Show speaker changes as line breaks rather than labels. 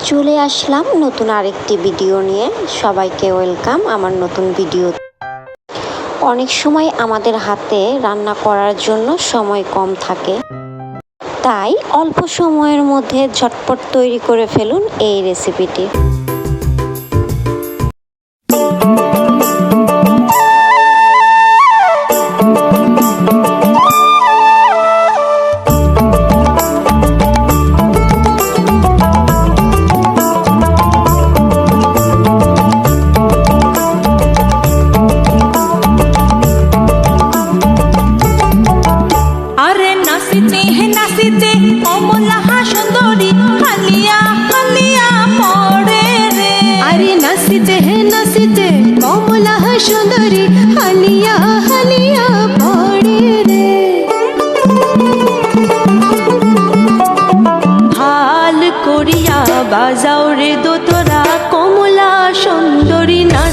চলে আসলাম নতুন আরেকটি ভিডিও নিয়ে। সবাইকে ওয়েলকাম আমার নতুন ভিডিও। অনেক সময় আমাদের হাতে রান্না করার জন্য সময় কম থাকে, তাই অল্প সময়ের মধ্যে ঝটপট তৈরি করে ফেলুন এই রেসিপিটি।
নাচিতে কমলা সুন্দরী হালিয়া হালিয়া পড়ে রে।
আরে নাচিতে কমলা সুন্দরী হালিয়া হালিয়া পড়ে রে।
হাল করিয়া বাজাও রে দোতরা কমলা সুন্দরী না